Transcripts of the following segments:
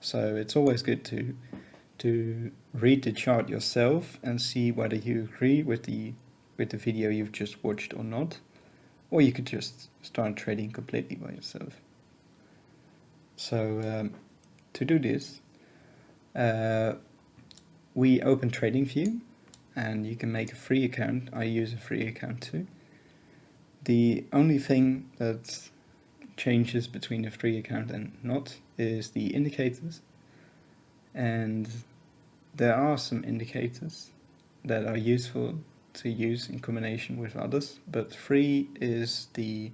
So it's always good to read the chart yourself and see whether you agree with the video you've just watched or not. Or you could just start trading completely by yourself. So to do this, we open TradingView, and you can make a free account. I use a free account too. The only thing that changes between a free account and not is the indicators. And there are some indicators that are useful to use in combination with others, but free is the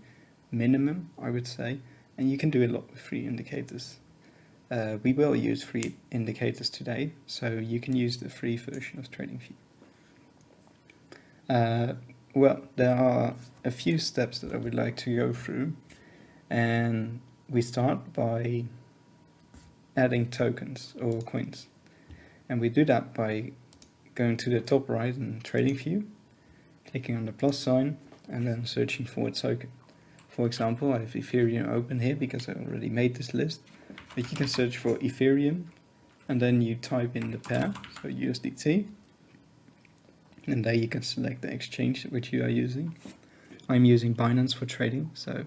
minimum, I would say, and you can do a lot with free indicators. We will use free indicators today, so you can use the free version of TradingView. Well, there are a few steps that I would like to go through, and we start by adding tokens or coins. And we do that by going to the top right in TradingView, clicking on the plus sign, and then searching for a token. For example, I have Ethereum open here because I already made this list, but you can search for Ethereum, and then you type in the pair, so USDT, and there you can select the exchange which you are using. I'm using Binance for trading, so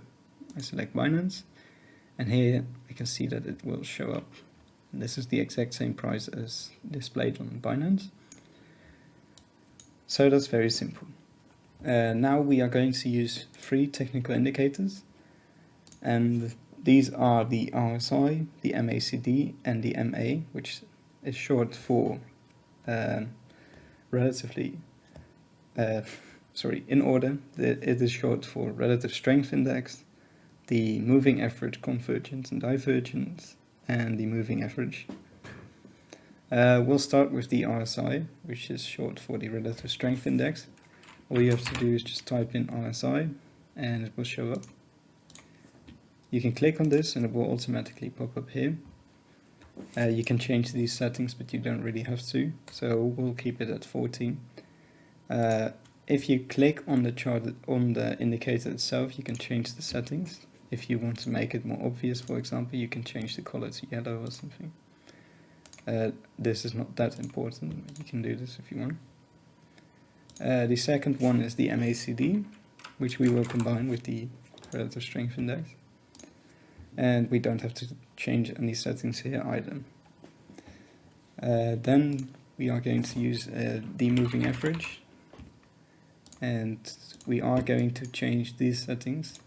I select Binance, and here I can see that it will show up. And this is the exact same price as displayed on Binance. So that's very simple. Now we are going to use three technical indicators, and these are the RSI, the MACD, and the MA, which is short for in order. It is short for Relative Strength Index, the Moving Average Convergence and Divergence, and the Moving Average. We'll start with the RSI, which is short for the Relative Strength Index. All you have to do is just type in RSI and it will show up. You can click on this and it will automatically pop up here. You can change these settings, but you don't really have to, so we'll keep it at 14. If you click on the chart, on the indicator itself, you can change the settings. If you want to make it more obvious, for example, you can change the color to yellow or something. This is not that important, but you can do this if you want. The second one is the MACD, which we will combine with the Relative Strength Index. And we don't have to change any settings here either. Then we are going to use the Moving Average, and we are going to change these settings.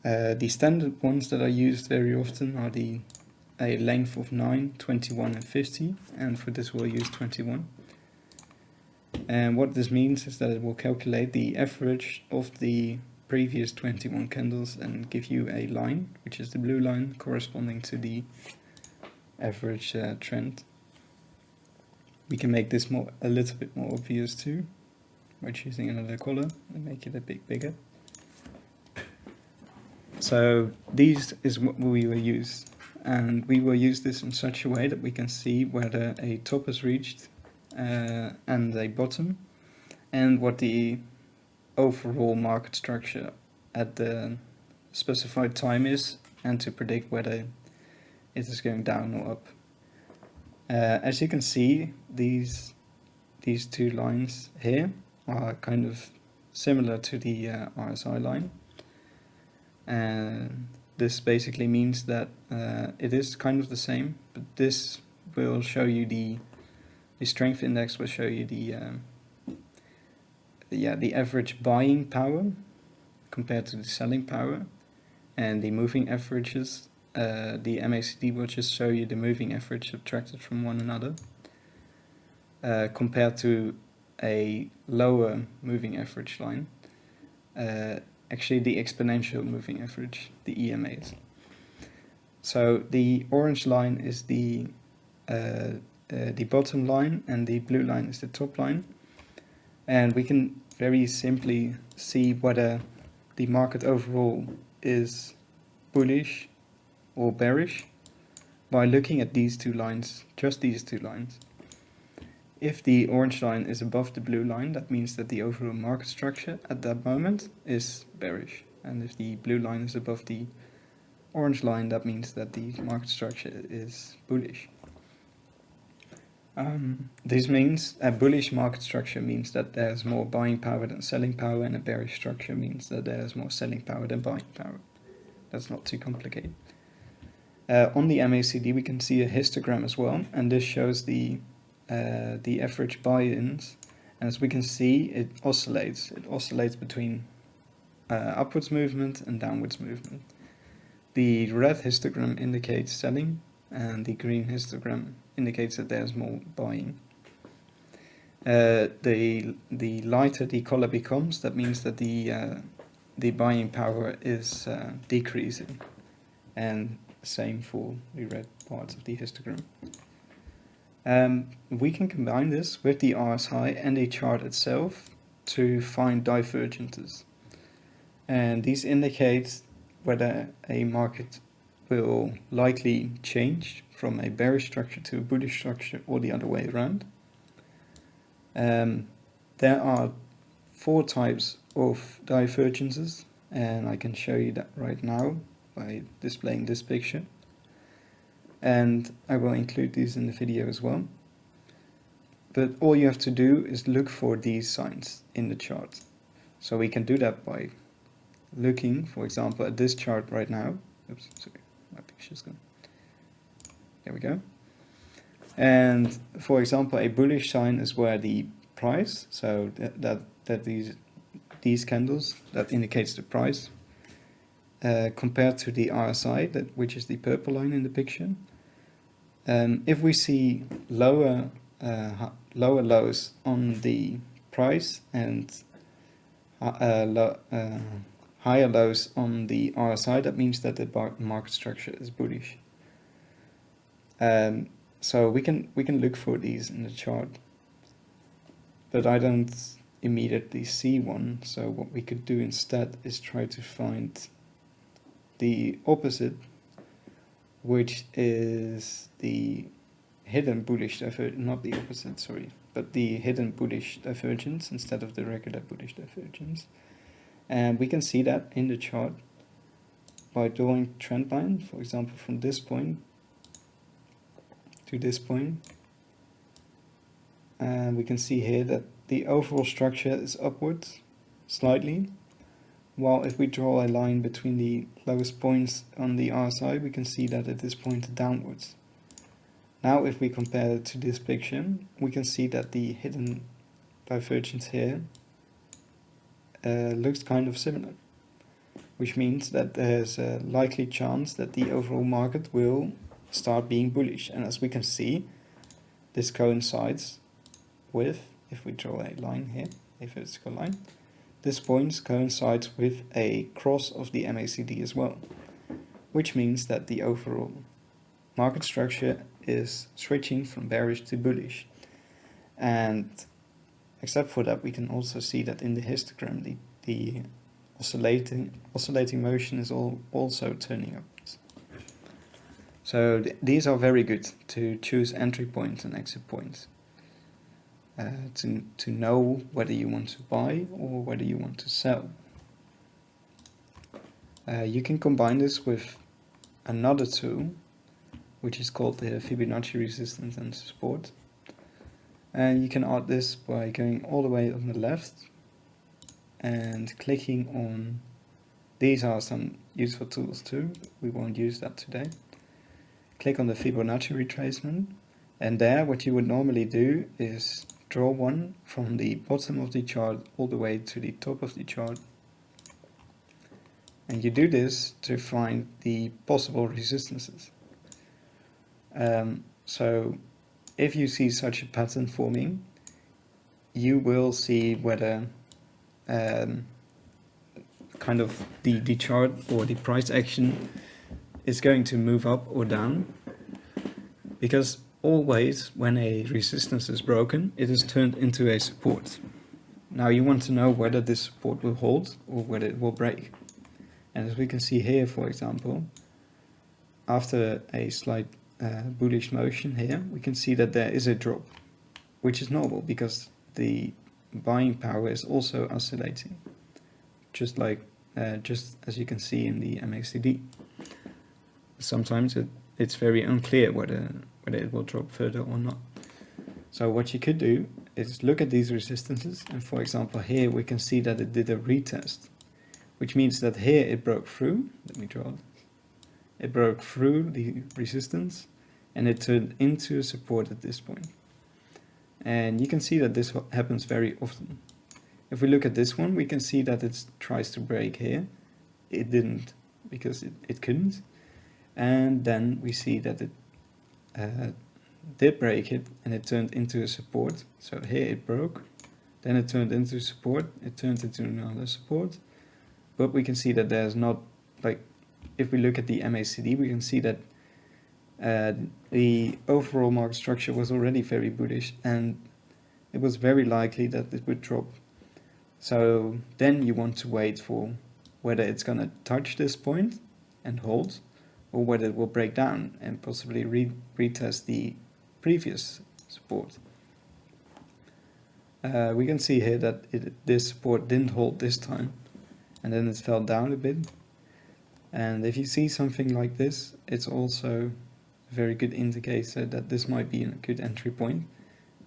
The standard ones that are used very often are a length of 9, 21 and 50, and for this we'll use 21. And what this means is that it will calculate the average of the previous 21 candles and give you a line, which is the blue line, corresponding to the average trend. We can make this a little bit more obvious too, by choosing another color and make it a bit bigger. So this is what we will use, and we will use this in such a way that we can see whether a top is reached and a bottom, and what the overall market structure at the specified time is, and to predict whether it is going down or up. As you can see, these two lines here are kind of similar to the RSI line, and this basically means that it is kind of the same, but this will show you the strength index will show you the average buying power compared to the selling power, and the moving averages, the MACD will just show you the moving average subtracted from one another, compared to a lower moving average line, actually the exponential moving average, the EMAs. So the orange line is the bottom line, and the blue line is the top line, and we can very simply see whether the market overall is bullish or bearish by looking at these two lines, just these two lines. If the orange line is above the blue line, that means that the overall market structure at that moment is bearish, and if the blue line is above the orange line, that means that the market structure is bullish. This means a bullish market structure means that there's more buying power than selling power, and a bearish structure means that there's more selling power than buying power. That's not too complicated. On the MACD we can see a histogram as well, and this shows the average buy-ins, and as we can see it oscillates between upwards movement and downwards movement. The red histogram indicates selling, and the green histogram indicates that there's more buying. The lighter the color becomes, that means that the buying power is decreasing, and same for the red parts of the histogram. We can combine this with the RSI and the chart itself to find divergences, and these indicate whether a market will likely change from a bearish structure to a bullish structure, or the other way around. There are 4 types of divergences, and I can show you that right now by displaying this picture, and I will include these in the video as well. But all you have to do is look for these signs in the chart. So we can do that by looking, for example, at this chart right now. Oops, sorry, my picture's gone. There we go. And for example, a bullish sign is where the price, so that these candles, that indicates the price, compared to the RSI, which is the purple line in the picture. If we see lower lows on the price and higher lows on the RSI, that means that the market structure is bullish. So we can look for these in the chart, but I don't immediately see one. So what we could do instead is try to find the opposite, which is the hidden bullish divergence, not the opposite, sorry, but the hidden bullish divergence instead of the regular bullish divergence. And we can see that in the chart by drawing trend line, for example, from this point to this point. And we can see here that the overall structure is upwards slightly, while if we draw a line between the lowest points on the RSI, we can see that it is pointed downwards. Now if we compare it to this picture, we can see that the hidden divergence here looks kind of similar, which means that there's a likely chance that the overall market will start being bullish. And as we can see, this coincides with, if we draw a line here, a vertical line, this point coincides with a cross of the MACD as well, which means that the overall market structure is switching from bearish to bullish. And except for that, we can also see that in the histogram, the oscillating motion is also turning upwards. So these are very good to choose entry points and exit points, to know whether you want to buy or whether you want to sell. You can combine this with another tool, which is called the Fibonacci resistance and support. And you can add this by going all the way on the left and clicking on, these are some useful tools too, we won't use that today. Click on the Fibonacci retracement, and there what you would normally do is draw one from the bottom of the chart all the way to the top of the chart. And you do this to find the possible resistances. So if you see such a pattern forming, you will see whether kind of the chart or the price action is going to move up or down, because always when a resistance is broken, it is turned into a support. Now you want to know whether this support will hold or whether it will break. And as we can see here, for example, after a slight bullish motion here, we can see that there is a drop, which is normal because the buying power is also oscillating, just as you can see in the MACD. sometimes it's very unclear whether it will drop further or not. So what you could do is look at these resistances, and for example here we can see that it did a retest, which means that here it broke through. Let me draw it. It broke through the resistance and it turned into a support at this point. And you can see that this happens very often. If we look at this one, we can see that it tries to break here. It didn't, because it couldn't. And then we see that it did break it and it turned into a support. So here it broke, then it turned into support, it turned into another support. But we can see that there's not, like, if we look at the MACD, we can see that the overall market structure was already very bullish and it was very likely that it would drop. So then you want to wait for whether it's going to touch this point and hold, or whether it will break down and possibly retest the previous support. We can see here that this support didn't hold this time, and then it fell down a bit. And if you see something like this, it's also a very good indicator that this might be a good entry point.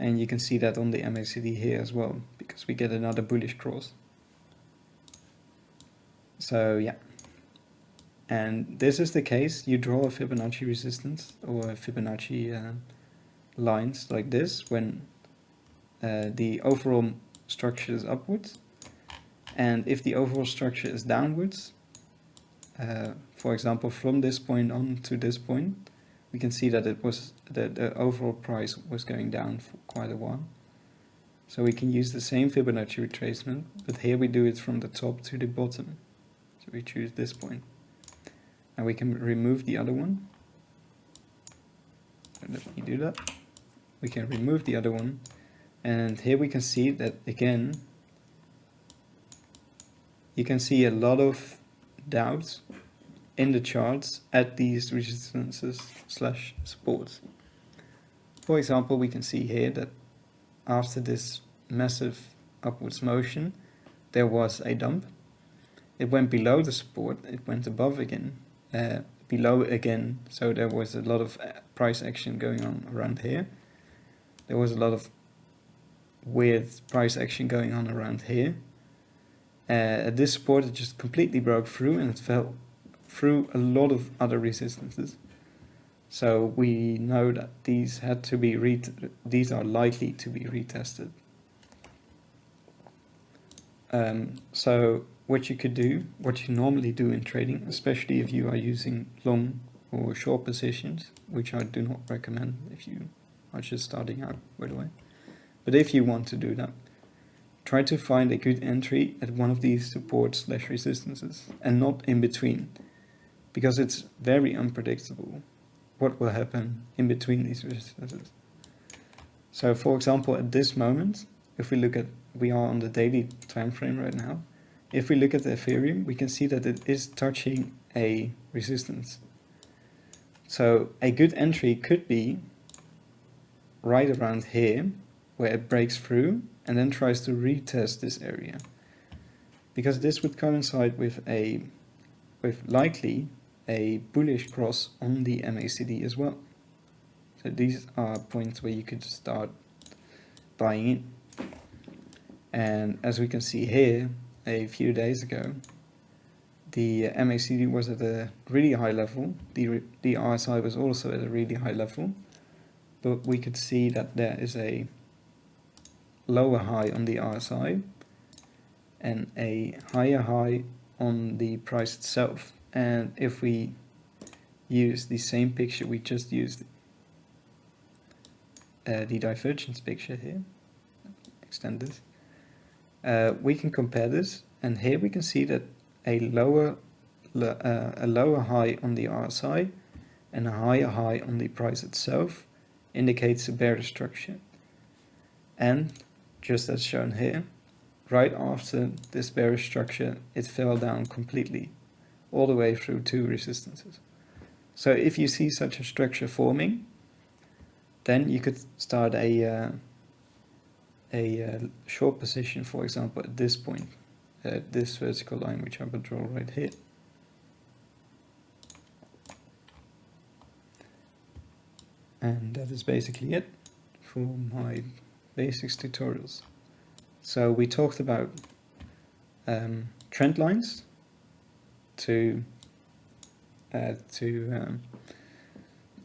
And you can see that on the MACD here as well, because we get another bullish cross. So yeah, and this is the case. You draw a Fibonacci resistance or a Fibonacci lines like this when the overall structure is upwards, and if the overall structure is downwards, for example from this point on to this point, we can see that the overall price was going down for quite a while. So we can use the same Fibonacci retracement, but here we do it from the top to the bottom. So we choose this point. And we can remove the other one. Let me do that. We can remove the other one. And here we can see that again, you can see a lot of doubts in the charts at these resistances slash supports. For example, we can see here that after this massive upwards motion, there was a dump. It went below the support, it went above again, below again, so there was a lot of price action going on around here. There was a lot of weird price action going on around here. At this support it just completely broke through and it fell through a lot of other resistances. So we know that these had to be these are likely to be retested. So what you could do, what you normally do in trading, especially if you are using long or short positions, which I do not recommend if you are just starting out, by the way. But if you want to do that, try to find a good entry at one of these supports slash resistances and not in between, because it's very unpredictable what will happen in between these resistances. So for example, at this moment, if we look at, we are on the daily time frame right now. If we look at the Ethereum, we can see that it is touching a resistance. So a good entry could be right around here, where it breaks through and then tries to retest this area, because this would coincide with likely a bullish cross on the MACD as well. So these are points where you could start buying in. And as we can see here, a few days ago, the MACD was at a really high level. The RSI was also at a really high level, but we could see that there is a lower high on the RSI and a higher high on the price itself. And if we use the same picture we just used, the divergence picture here, extend this, we can compare this, and here we can see that a lower high on the RSI and a higher high on the price itself indicates a bearish structure. And just as shown here, right after this bearish structure, it fell down completely, all the way through two resistances. So if you see such a structure forming, then you could start a short position, for example, at this point, this vertical line, which I will draw right here. And that is basically it for my basics tutorials. So we talked about trend lines to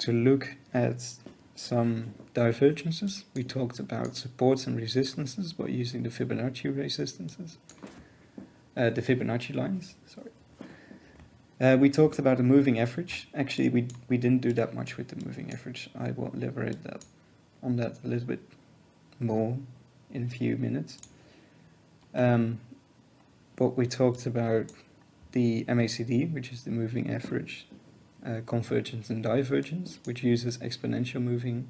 look at some divergences. We talked about supports and resistances by using the Fibonacci resistances, the Fibonacci lines. Sorry. We talked about the moving average. Actually, we didn't do that much with the moving average. I will elaborate on that a little bit more in a few minutes. But we talked about the MACD, which is the moving average, convergence and divergence, which uses exponential moving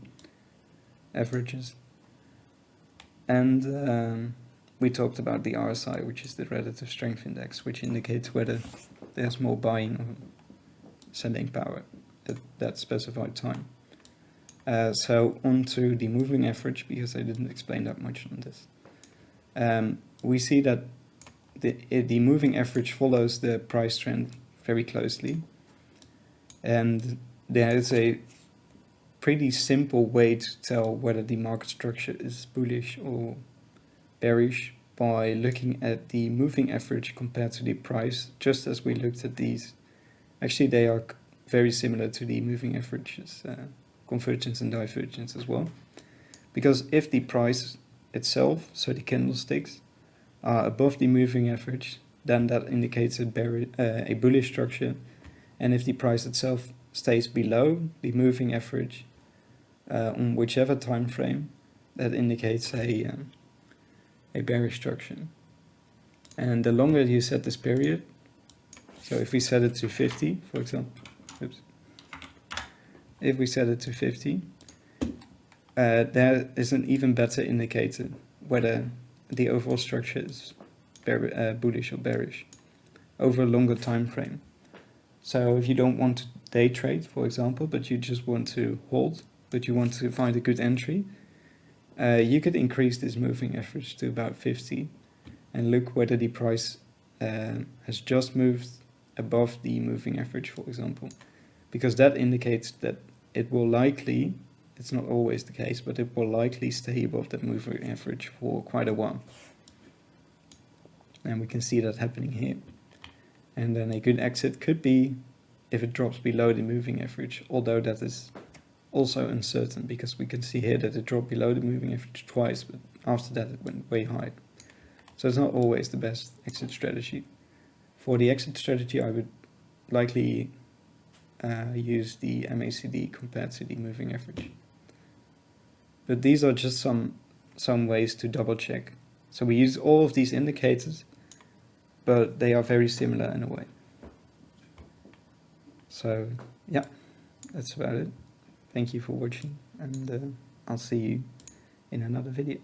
averages. And we talked about the RSI, which is the relative strength index, which indicates whether there's more buying or selling power at that specified time. So on to the moving average, because I didn't explain that much on this. We see that the moving average follows the price trend very closely, and there is a pretty simple way to tell whether the market structure is bullish or bearish by looking at the moving average compared to the price, just as we looked at these. Actually, they are very similar to the moving averages, convergence and divergence as well, because if the price itself, so the candlesticks, are above the moving average, then that indicates a bullish structure, and if the price itself stays below the moving average on whichever time frame, that indicates a bearish structure. And the longer you set this period, so if we set it to 50, for example, if we set it to 50, there is an even better indicator whether the overall structure is bullish or bearish over a longer time frame. So if you don't want to day trade, for example, but you just want to hold, but you want to find a good entry, you could increase this moving average to about 50 and look whether the price has just moved above the moving average, for example, because that indicates that it will likely, it's not always the case, but it will likely stay above that moving average for quite a while. And we can see that happening here. And then a good exit could be if it drops below the moving average, although that is also uncertain, because we can see here that it dropped below the moving average twice, but after that it went way high. So it's not always the best exit strategy. For the exit strategy, I would likely use the MACD compared to the moving average. But these are just some ways to double check. So we use all of these indicators, but they are very similar in a way. So yeah, that's about it. Thank you for watching, and I'll see you in another video.